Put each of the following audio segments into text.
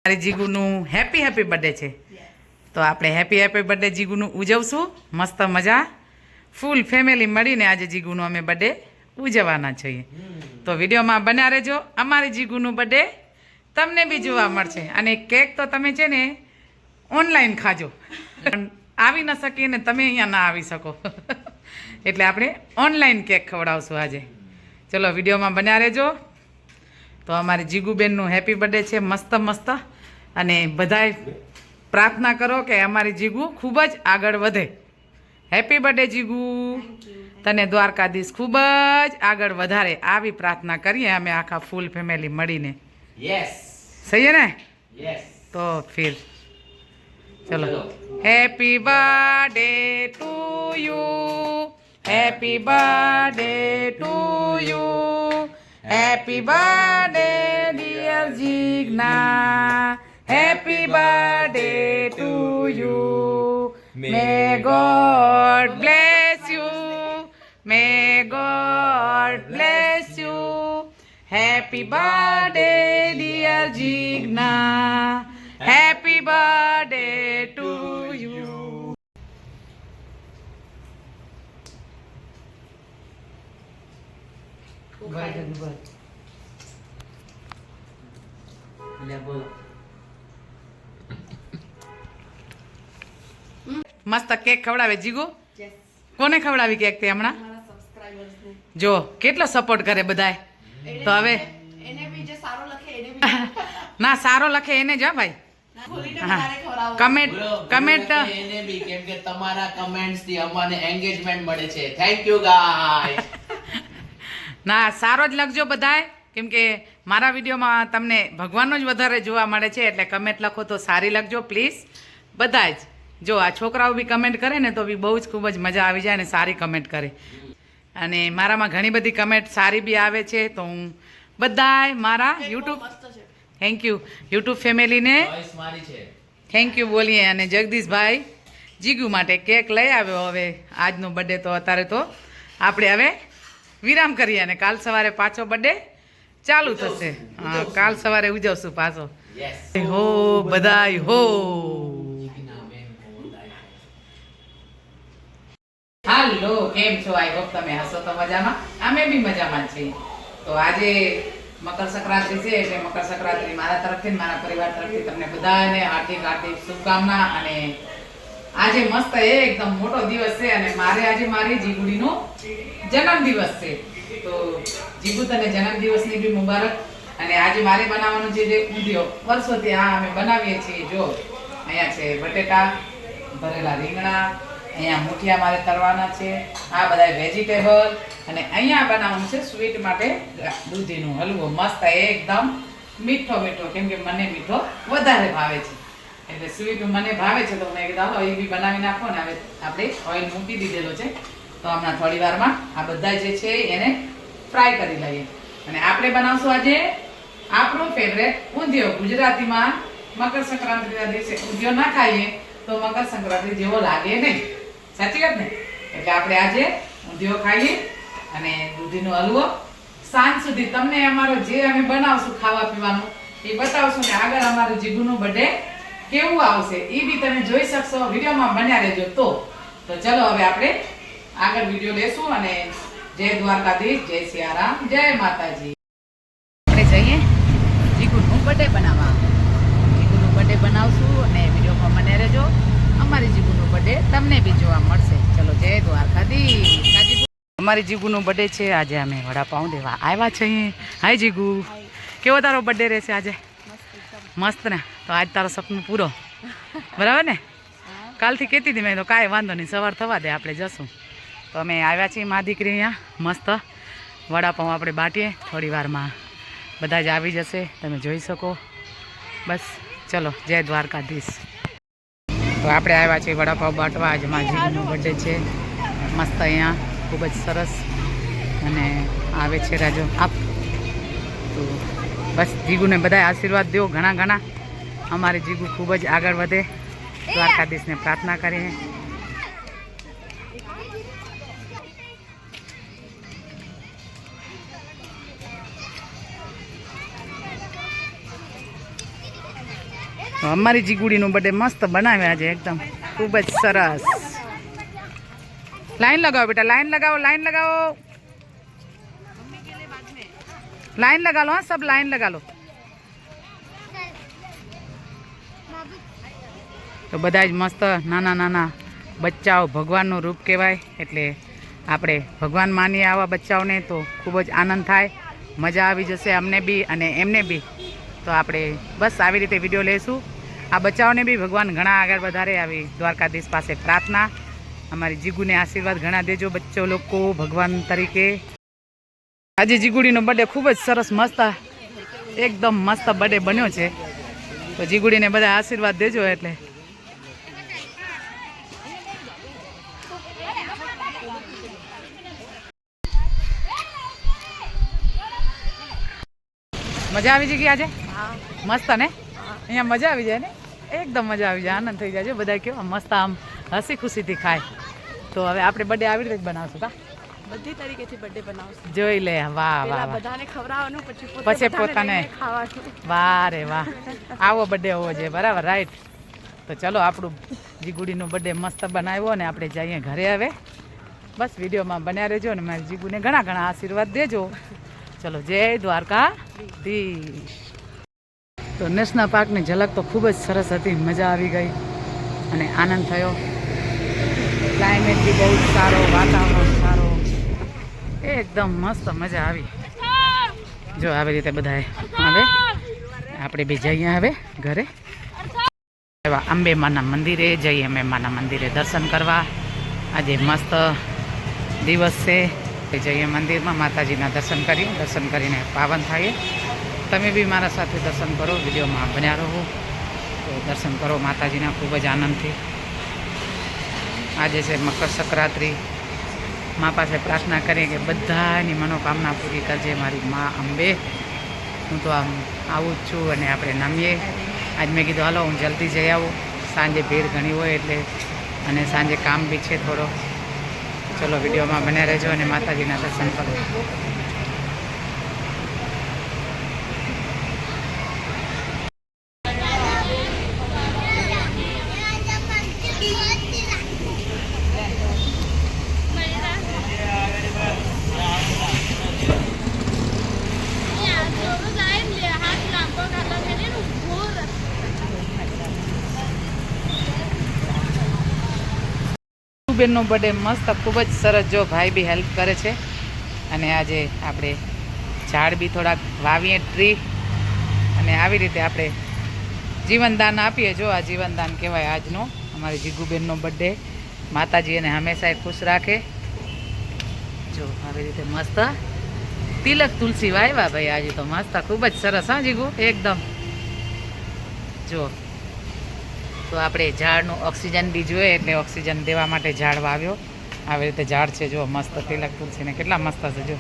મારી જીગુનું happy happy birthday છે તો આપણે હેપી હેપી બર્થડે જીગુનું ઉજવશું મસ્ત મજા ફૂલ ફેમિલી મળીને આજે જીગુનું અમે બર્થડે ઉજવવાના છીએ તો વિડીયોમાં બન્યા રહેજો અમારી જીગુનું બર્થડે તમને બી જોવા મળશે અને કેક તો તમે છે ને ઓનલાઈન ખાજો આવી ન શકીએ ને તમે અહીંયા ના આવી શકો એટલે આપણે ઓનલાઈન કેક ખવડાવશું આજે ચલો વિડીયોમાં બન્યા રહેજો તો અમારી જીગુબેનનું હેપી બર્થડે છે મસ્ત મસ્ત અને બધાય પ્રાર્થના કરો કે અમારી જીગુ ખૂબ જ આગળ વધે હેપી બર્થડે જીગુ તને દ્વારકાધીશ ખૂબ જ આગળ વધારે આવી પ્રાર્થના કરીએ અમે આખા ફૂલ ફેમિલી મળીને यस सही है ना यस तो फिर चलो happy birthday to you happy birthday to you happy birthday dear Jigna happy birthday to you may God bless you may God bless you happy birthday dear Jigna happy birthday to you ले बोलो મસ્ત cake ખવડાવે જીગુ કોને ખવડાવી cake તે હમણાં જો કેટલો સપોર્ટ કરે બધાય તો હવે ના સારો લખે એને જ ભાઈ કમેન્ટ કમેન્ટ એને બી કેમ કે તમારા કમેન્ટ્સ થી અમને એન્ગેજમેન્ટ મળે છે થેન્ક યુ ગાઈસ ના સારો જ લખજો બધાય કેમ કે મારા વિડીયોમાં તમને ભગવાનનો જ વધારે જોવા મળે છે એટલે કમેન્ટ લખો તો સારી લખજો પ્લીઝ બધા જ જો આ છોકરાઓ બી કમેન્ટ કરે ને તો બી બહુ જ ખૂબ જ મજા આવી જાય અને સારી કમેન્ટ કરે અને મારામાં ઘણી બધી કમેન્ટ સારી બી આવે છે તો હું બધાય મારા યુટ્યુબ થેન્ક યુ યુટ્યુબ ફેમિલીને ચોઈસ મારી છે થેન્ક યુ બોલીએ અને જગદીશભાઈ જીગુ માટે કેક લઈ આવ્યો હવે આજનો બર્થડે તો અત્યારે તો આપણે હવે વિરામ કરીએ અને કાલ સવારે પાછો બર્થડે ચાલુ થશે હા કાલ સવારે ઉજવશું પાછો યસ હો બધાય હો હાલો કેમ છો આઈ હોપ તમે હસો તો મજામાં અમે બી મજામાં છીએ તો આજે મકર સંક્રાંતિ છે એટલે મકર સંક્રાંતિ મારા તરફથી ને મારા પરિવાર તરફથી તમને બધાને હાર્દિક હાર્દિક શુભકામના અને આજે મસ્ત એકદમ મોટો દિવસ છે અને મારે આજે મારી જીગુડીનો જન્મદિવસ છે તો જીગુ તને જન્મદિવસની બી મુબારક અને આજે મારે બનાવવાનું છે જે ઊંધિયો વર્ષોથી આ અમે બનાવીએ છીએ જો અહીંયા છે બટેટા ભરેલા રીંગણા અહીંયા મુઠિયા મારે તળવાના છે આ બધા વેજીટેબલ અને અહીંયા બનાવવાનું છે સ્વીટ માટે દૂધીનો હલવો મસ્ત એકદમ મીઠો મીઠો કેમ કે મને મીઠો વધારે ભાવે છે એટલે સ્વીટ મને ભાવે છે તો મેં કીધું એ બી બનાવી નાખો ને હવે આપણે ઓઇલ મૂકી દીધેલો છે તો હમણાં થોડી વારમાં આ બધા જે છે એને ફ્રાય કરી લઈએ અને આપણે બનાવશું આજે આપણું ફેવરેટ ઊંધિયો ગુજરાતીમાં મકર સંક્રાંતિના દિવસે ઊંધિયો ના ખાઈએ તો મકર સંક્રાંતિ જેવો લાગે નહીં સાચી વાત ને એટલે આપણે આજે ઊંધિયો ખાઈએ અને દૂધીનો હલવો સાંજ સુધી તમને અમારો જે અમે બનાવશું ખાવા પીવાનું એ બતાવશું ને આગળ અમારું જીગુનું બર્થડે કેવું આવશે એ બી તમે જોઈ શકશો વિડીયોમાં બન્યા રહેજો તો ચલો હવે આપણે આગળ વિડીયો લેશું અને જય દ્વારકાધીશ જય સિયારામ જય માતાજી આપણે જઈએ જીગુનું બર્થડે બનાવવા જીગુનું બર્થડે બનાવશું અને વિડીયોમાં બન્યા રહેજો અમારી જીગુનું બર્થડે તમને બી જોવા મળશે ચલો જય દ્વારકાધીશ અમારી જીગુનું બર્થડે છે આજે અમે વડાપાઉં દેવા આવ્યા છીએ હાય જીગુ કેવો તારો બર્થડે રહેશે આજે મસ્ત ને તો આજ તારો સપનું પૂરો બરાબર ને કાલથી કહેતી હતી મેં તો કાંઈ વાંધો નહીં સવાર થવા દે આપણે જશું તો અમે આવ્યા છીએ મા દીકરી અહીંયા મસ્ત વડાપાઉં આપણે બાટીએ થોડી વારમાં બધા જ આવી જશે તમે જોઈ શકો બસ ચલો જય દ્વારકાધીશ તો આપણે આવ્યા છીએ વડાપાઉં બાટવા આજે મારા જીગુનું બર્થડે છે મસ્ત અહીંયા ખૂબ જ સરસ અને આવે છે રાજો આપ તો બસ જીગુને બધા આશીર્વાદ દો ઘણા ઘણા અમારી જીગુ ખૂબ જ આગળ વધે દ્વારકાધીશને પ્રાર્થના કરીએ તો અમારી જીગુડીનો બર્થડે મસ્ત બનાવ્યા છે એકદમ ખૂબ જ સરસ. લાઈન લગાવો બેટા, લાઈન લગાવો, લાઈન લગાવો, લાઈન લગા લો. હા, સબ લાઈન લગા લો. તો બધા જ મસ્ત નાના નાના બચ્ચાઓ ભગવાનનું રૂપ કહેવાય, એટલે આપણે ભગવાન માનીએ આવા બચ્ચાઓને તો ખૂબ જ આનંદ થાય, મજા આવી જશે અમને બી અને એમને બી. તો આપણે બસ આવી રીતે વિડીયો લઈશું. આ બચ્ચાઓને બી ભગવાન ઘણા આગળ વધારે. આવી દ્વારકાધીશ પાસે પ્રાર્થના, અમારી જીગુને આશીર્વાદ ઘણા દેજો બચ્ચો લોકો ભગવાન તરીકે. આજે જીગુડીનો બર્થડે ખૂબ જ સરસ મસ્ત એકદમ મસ્ત બર્થડે બન્યો છે. તો જીગુડીને બધા આશીર્વાદ દેજો. એટલે મજા આવી જઈ ગઈ આજે મસ્ત ને? અહીંયા મજા આવી જાય ને, એકદમ મજા આવી જાય, આનંદ થઈ જાય. બધા કેવા મસ્ત આમ હસી ખુશીથી ખાય. તો હવે આપણે બર્થડે આવી રીતે જ બનાવશું. કા બધી તરીકેથી બર્થડે બનાવશું. જોઈ લે. વાહ વાહ, બધાને ખવડાવવાનું, પછી પોતાને ખાવાનું. વાહ રે વાહ, આવો બર્થડે હોવો જોઈએ. બરાબર, રાઈટ. તો ચલો આપણું જીગુડીનો બર્થડે મસ્ત બનાવ્યો ને આપણે જઈએ ઘરે. હવે બસ વિડીયોમાં બન્યા રહેજો ને મારી જીગુને ઘણા ઘણા આશીર્વાદ દેજો. ચલો, જય દ્વારકાધીશ. તો નેશનલ પાર્કની ઝલક તો ખૂબ જ સરસ હતી, મજા આવી ગઈ અને આનંદ થયો. ક્લાઇમેટ બી બહુ જ સારો, વાતાવરણ સારો, એકદમ મસ્ત મજા આવી. જો આવી રીતે બધાએ હવે આપણે બી જઈએ હવે ઘરે. એવા અંબે માના મંદિરે જઈએ, અમે માના મંદિરે દર્શન કરવા. આજે મસ્ત દિવસ છે, જઈએ મંદિરમાં માતાજીના દર્શન કરીએ. દર્શન કરીને પાવન થઈએ. તમે બી મારા સાથે દર્શન કરો, વિડીયોમાં બન્યા રહો. તો દર્શન કરો માતાજીના ખૂબ જ આનંદથી. આજે છે મકર સંક્રાંતિ. મા પાસે પ્રાર્થના કરીએ કે બધાની મનોકામના પૂરી કરજે મારી મા અંબે. હું તો આમ આવું જ છું અને આપણે નમીએ. આજ મેં કીધું હાલો હું જલ્દી જઈ આવું, સાંજે ભીડ ઘણી હોય એટલે, અને સાંજે કામ બી છે થોડો. ચલો વિડીયોમાં બન્યા રહેજો અને માતાજીના દર્શન કરો. બેનનો બર્થડે મસ્ત ખૂબ જ સરસ. જો ભાઈ બી હેલ્પ કરે છે. અને આજે આપણે ઝાડ બી થોડાક વાવીએ, ટ્રી, અને આવી રીતે આપણે જીવનદાન આપીએ. જો આ જીવનદાન કહેવાય આજનો અમારી જીગુબેનનો બર્થડે. માતાજી એને હંમેશા ખુશ રાખે. જો આવી રીતે મસ્ત તિલક તુલસી વાવ્યા ભાઈ આજે તો મસ્ત ખૂબ જ સરસ. હા જીગુ, એકદમ. જો તો આપણે ઝાડનું ઓક્સિજન બી જોઈએ, એટલે ઓક્સિજન દેવા માટે ઝાડ વાવ્યો. આવી રીતે ઝાડ છે જો મસ્ત તિલક તુલસીને કેટલા મસ્ત છે જો.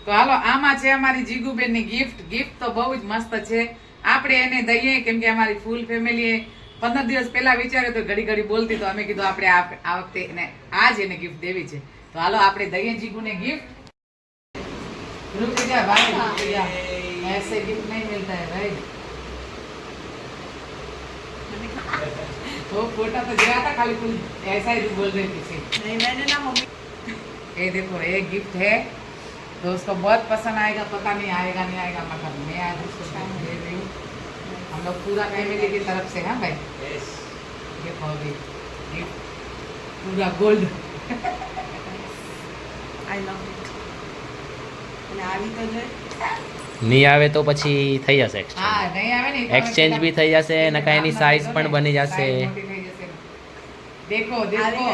તો હાલો, આમાં છે અમારી જીગુબેનની ગિફ્ટ. ગિફ્ટ તો બહુ જ મસ્ત છે. આપણે એને દઈએ કેમ કે અમારી ફૂલ ફેમિલીએ 15 દિવસ પહેલા વિચાર્યું તો ઘડી ઘડી બોલતી, તો અમે કીધું આપણે આ વખતે એને આજ એને ગિફ્ટ દેવી છે. તો હાલો આપણે દઈએ જીગુને ગિફ્ટ. रुक जा भाई, रुक जा, ऐसे गिफ्ट नहीं मिलता है भाई. वो फोटा तो गया था खाली, कुछ ऐसा ही बोल रही थी. नहीं, मैंने ना मम्मी, ये देखो ये गिफ्ट है, तो उसको बहुत पसंद आएगा. पता नहीं आएगा नहीं आएगा, मतलब मैं आज उसको दे रही हूँ. हम लोग पूरा फैमिली की तरफ से. हाँ भाई, देखो अभी गिफ्ट पूरा गोल्ड. I love it. અને આવી તો જોઈ નહીં આવે તો પછી થઈ જશે હા, નહીં આવે ને તો એક્સચેન્જ બી થઈ જશે ને કાંઈની સાઈઝ પણ બની જશે. સાઈઝ મોટી થઈ જશે. देखो देखो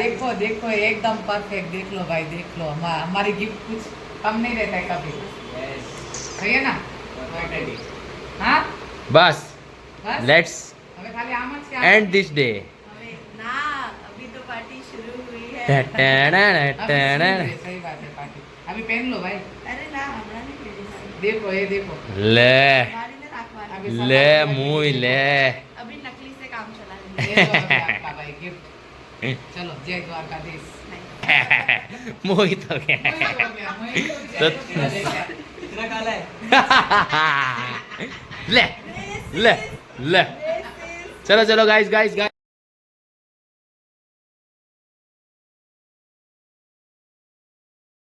देखो देखो एकदम परफेक्ट. देख लो भाई, देख लो. हमारी गिफ्ट कुछ कम नहीं रहता है कभी. सही है ना? हाँ બસ बस લેટ્સ હવે ખાલી આમ જ છે. And this day. હવે ના, અભી તો પાર્ટી शुरू हुई है. अभी शुरू है, सही बात है. पार्टी अभी पहन लो भाई. અરે ના, હમણાં નહીં પહેરી સારી. देखो ये देखो. લે મારીને રાખવાની. अभी લે મુય લે. અભી નકલી से काम चला रही ये लो अभी आपका भाई गिफ्ट. चलो जय द्वारकाधीश. મુય તો કે मोहित हो गया, मोहित हो गया. तो- चलो લે લે લે ચલો ચલો ગાઈસ ગાઈસ ગાઈસ